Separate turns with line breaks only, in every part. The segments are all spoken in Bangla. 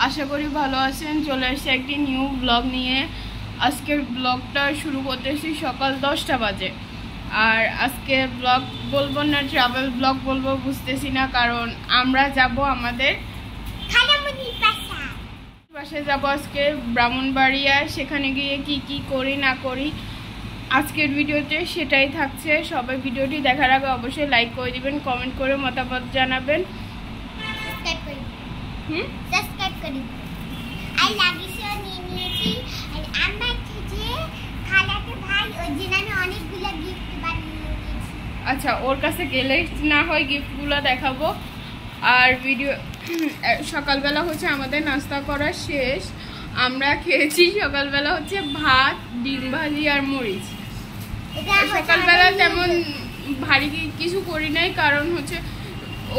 আশা করি ভালো আছেন। চলে আসছি একটি নিউ ব্লগ নিয়ে। আজকের ব্লগটা শুরু করতেছি সকাল 10টা বাজে। আর আজকে ব্লগ বলবো না ট্রাভেল ব্লগ বলবো বুঝতেছি না, কারণ আমরা যাব আমাদের বাসায় যাব আজকে ব্রাহ্মণবাড়িয়া। সেখানে গিয়ে কি কি করি না করি আজকের ভিডিওতে সেটাই থাকছে। সবাই ভিডিওটি দেখার আগে অবশ্যই লাইক করে দিবেন, কমেন্ট করে মতামত জানাবেন।
সাবস্ক্রাইব করে দিন। আই লাগিয়ে নিয়ে নিয়েছি আর আমরা যে খালাকে ভাই ওই দিন আমি অনেকগুলো গিফট বানিয়ে নিয়েছি।
আচ্ছা, ওর কাছে গেলে না হয় গিফটগুলো দেখাবো। আর ভিডিও সকালবেলা হচ্ছে আমাদের নাস্তা করা শেষ। আমরা খেয়েছি সকালবেলা হচ্ছে ভাত, ডিম ভাজি আর মরিচ। সকালবেলা তেমন ভারী কিছু করি নাই, কারণ হচ্ছে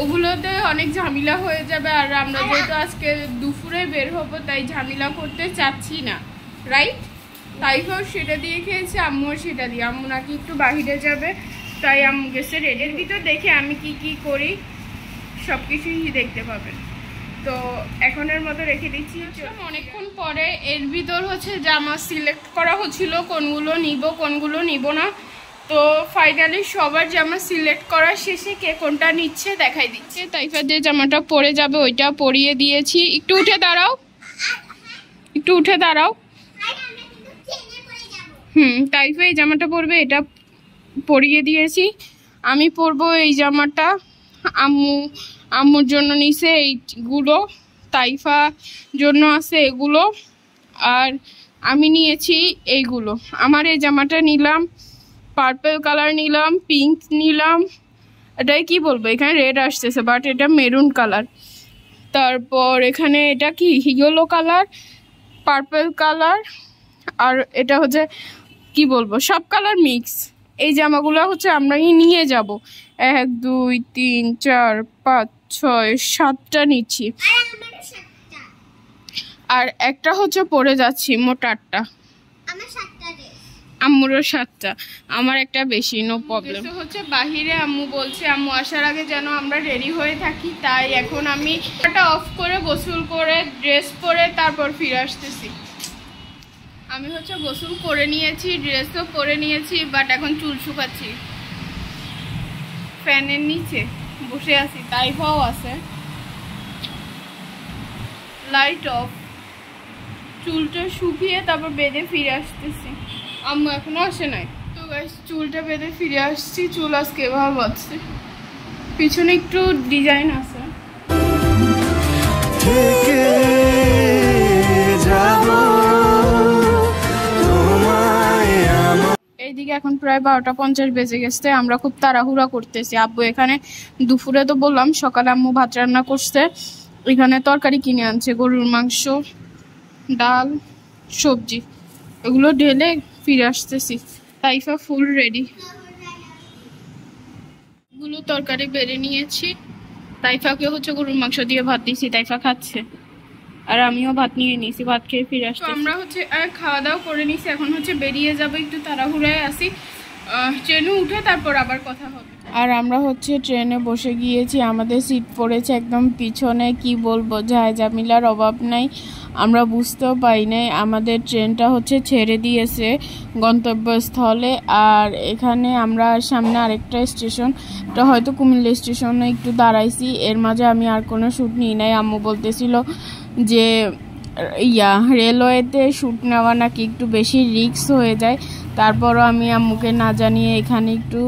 ওগুলোতে অনেক ঝামেলা হয়ে যাবে। আর আমরা যেহেতু আজকে দুপুরে বের হবো তাই ঝামেলা করতে চাচ্ছি না, রাইট? তাইফাও সেটা দিয়ে খেয়েছে, আম্মুও সেটা দিয়ে। আম্মু নাকি একটু বাহিরে যাবে, তাই আম্মু গেছে রেডের ভিতর। দেখে আমি কি কি করি সব কিছুই দেখতে পাবেন। তো এখনের মতো রেখে দিচ্ছি। অনেকক্ষণ পরে এর ভিতর হচ্ছে জামা সিলেক্ট করা হচ্ছিল, কোনগুলো নিব কোনগুলো নিব না। তো ফাইনালি সবার জামা সিলেক্ট করার শেষে কে কোনটা নিচ্ছে দেখাই দিচ্ছে। তাইফা যে জামাটা পরে যাবে ওইটা পরিয়ে দিয়েছি। একটু উঠে দাঁড়াও, একটু উঠে দাঁড়াও। তাইফা এই জামাটা পরবে, এটা পরিয়ে দিয়েছি। আমি পরবো এই জামাটা। আম্মুর জন্য নিছে এইগুলো, তাইফা জন্য আছে এগুলো, আর আমি নিয়েছি এইগুলো। আমার এই জামাটা নিলাম পার্পল কালার, নিলাম পিঙ্ক নিলাম, এটাই কি বলবো, এখানে রেড আসতেছে বাট এটা মেরুন কালার। তারপর এখানে এটা কি ইয়েলো কালার, পার্পল কালার, আর এটা হচ্ছে কি বলবো সব কালার মিক্স। এই জামাগুলো হচ্ছে আমরাই নিয়ে যাব। 1 2 3 4 5 6 7টা নিচ্ছি, আর একটা হচ্ছে পরে যাচ্ছি। মোট 8টা। আম্মুরও 7টা, আমার একটা বেশি, নো প্রবলেম। হচ্ছে বাহিরে আম্মু বলছে আম্মু আসার আগে যেন আমরা রেডি হয়ে থাকি, তাই এখন আমি এটা অফ করে গোসল করে ড্রেস পরে তারপর ফিরে আসতেছি। আমি হচ্ছে গোসল করে নিয়েছি, ড্রেসও পরে নিয়েছি, বাট এখন চুল শুকাচ্ছি। ফ্যানের নিচে বসে আছি, তাইফাও আছে। লাইট অফ, চুলটা শুকিয়ে তারপর বেঁধে ফিরে আসতেছি। আম্মু এখনো আসে নাই। তো গাইস চুলটা বেঁধে ফিরে আসছি। চুল আজকে এভাবে বাঁধছে, পিছনে একটু ডিজাইন আছে। এইদিকে এখন প্রায় 12টা 50 বেজে গেছে। আমরা খুব তাড়াহুড়া করতেছি। আব্বু এখানে দুপুরে তো বললাম সকালে আম্মু ভাত রান্না করছে, এখানে তরকারি কিনে আনছে, গরুর মাংস, ডাল, সবজি, এগুলো ঢেলে ফিরে আসতেছি। তাইফা ফুল রেডি, এগুলো তরকারি বেড়ে নিয়েছি। তাইফাকে হচ্ছে গরুর মাংস দিয়ে ভাত দিয়েছি, তাইফা খাচ্ছে, আর আমিও ভাত নিয়ে নিয়েছি। ভাত খেয়ে ফিরে আসছি। আমরা হচ্ছে খাওয়া দাওয়া করে নিয়েছি, এখন হচ্ছে বেরিয়ে যাবো। একটু তাড়াহুড়ায় আসি, ট্রেনে উঠে তারপর আবার কথা হবে। আর আমরা হচ্ছে ট্রেনে বসে গিয়েছি, আমাদের সিট পড়েছে একদম পিছনে। কি বলবো, ঝামেলার অভাব নাই। আমরা বুঝতেও পাই নাই আমাদের ট্রেনটা হচ্ছে ছেড়ে দিয়েছে গন্তব্যস্থলে। আর এখানে আমরা সামনে আরেকটা স্টেশন, এটা হয়তো কুমিল্লা স্টেশনে একটু দাঁড়াইছি। এর মাঝে আমি আর কোনো শ্যুট নিই নাই। আম্মু বলতেছিল যে রেলওয়েতে শ্যুট নেওয়া নাকি একটু বেশি রিস্ক হয়ে যায়, তারপরও আমি আম্মুকে না জানিয়ে এখানে একটু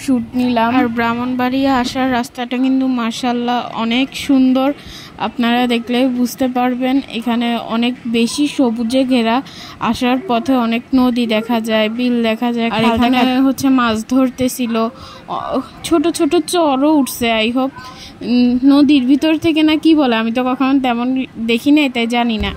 শ্যুট নিলাম। আর ব্রাহ্মণবাড়িয়া আসার রাস্তাটা কিন্তু মাশাআল্লাহ অনেক সুন্দর, আপনারা দেখলে বুঝতে পারবেন। এখানে অনেক বেশি সবুজে ঘেরা, আসার পথে অনেক নদী দেখা যায়, বিল দেখা যায়। আর এখানে হচ্ছে মাছ ধরতেছিল, ছোট ছোট চরও উঠছে। আই হোপ নদীর ভিতর থেকে না কি বলে, আমি তো কখনো তেমন দেখি নাই তাই জানি না।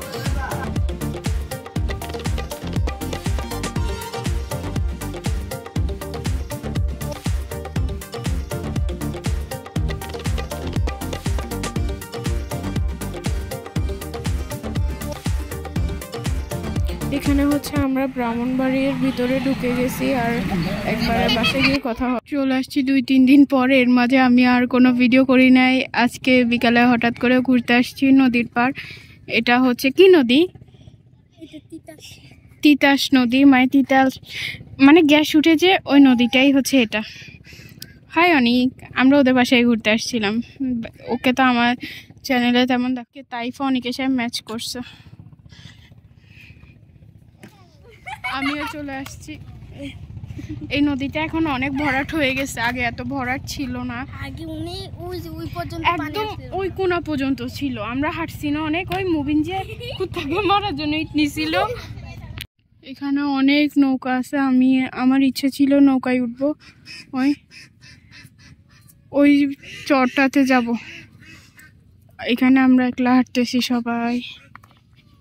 এখানে হচ্ছে আমরা ব্রাহ্মণবাড়ির ভিতরে ঢুকে গেছি, আর একবারে বাসায় গিয়ে কথা চলে আসছি 2-3 দিন পরে। এর মাঝে আমি আর কোনো ভিডিও করি নাই। আজকে বিকালে হঠাৎ করে ঘুরতে আসছি নদীর পাড়। এটা হচ্ছে কি নদী? তিতাস নদী, মানে তিতাস মানে গ্যাস উঠেছে ওই নদীটাই হচ্ছে এটা। হাই অনিক, আমরা ওদের বাসায় ঘুরতে আসছিলাম। ওকে তো আমার চ্যানেলে তেমন দেখে, তাইফা অনেকের সাথে ম্যাচ করছে। আমিও চলে আসছি। এই নদীটা এখন অনেক ভরাট হয়ে গেছে, আগে এত ভরাট ছিল না।
আগে ওই পর্যন্ত
একদম ওই কোনা পর্যন্ত ছিল। আমরা হাঁটছি না অনেক, ওই মুবিন যে কুত্তাকে মারার জন্য ইট নিছিল। এখানে অনেক নৌকা আছে, আমার ইচ্ছে ছিল নৌকায় উঠবো, ওই চরটাতে যাব। এখানে আমরা একলা হাঁটতেছি সবাই,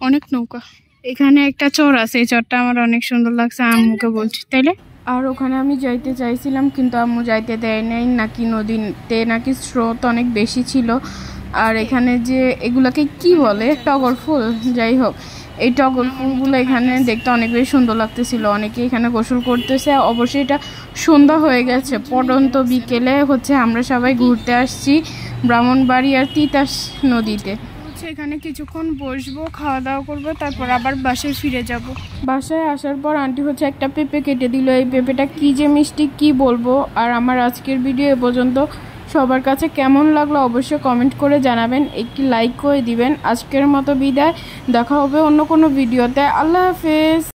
অনেক নৌকা। এখানে একটা চর আছে, এই চরটা আমার অনেক সুন্দর লাগছে, আম্মুকে বলছি তাইলে। আর ওখানে আমি যাইতে চাইছিলাম কিন্তু আম্মু যাইতে দেয় নাই, নাকি নদীতে নাকি স্রোত অনেক বেশি ছিল। আর এখানে যে এগুলাকে কি বলে, টগর ফুল, যাই হোক এই টগর ফুলগুলো এখানে দেখতে অনেক বেশি সুন্দর লাগতেছিল। অনেকে এখানে গোসল করতেছে। অবশ্যই এটা সন্ধ্যা হয়ে গেছে, পড়ন্ত বিকেলে হচ্ছে আমরা সবাই ঘুরতে আসছি ব্রাহ্মণবাড়িয়ার তিতাস নদীতে। এখানে কিছুক্ষণ বসবো, খাওয়া দাওয়া করবো, তারপর আবার বাসায় ফিরে যাব। বাসায় আসার পর আন্টি হচ্ছে একটা পেঁপে কেটে দিল। এই পেঁপেটা কি যে মিষ্টি কি বলবো। আর আমার আজকের ভিডিও এ পর্যন্ত। সবার কাছে কেমন লাগলো অবশ্যই কমেন্ট করে জানাবেন, একটি লাইক করে দিবেন। আজকের মতো বিদায়, দেখা হবে অন্য কোনো ভিডিওতে। আল্লাহ হাফেজ।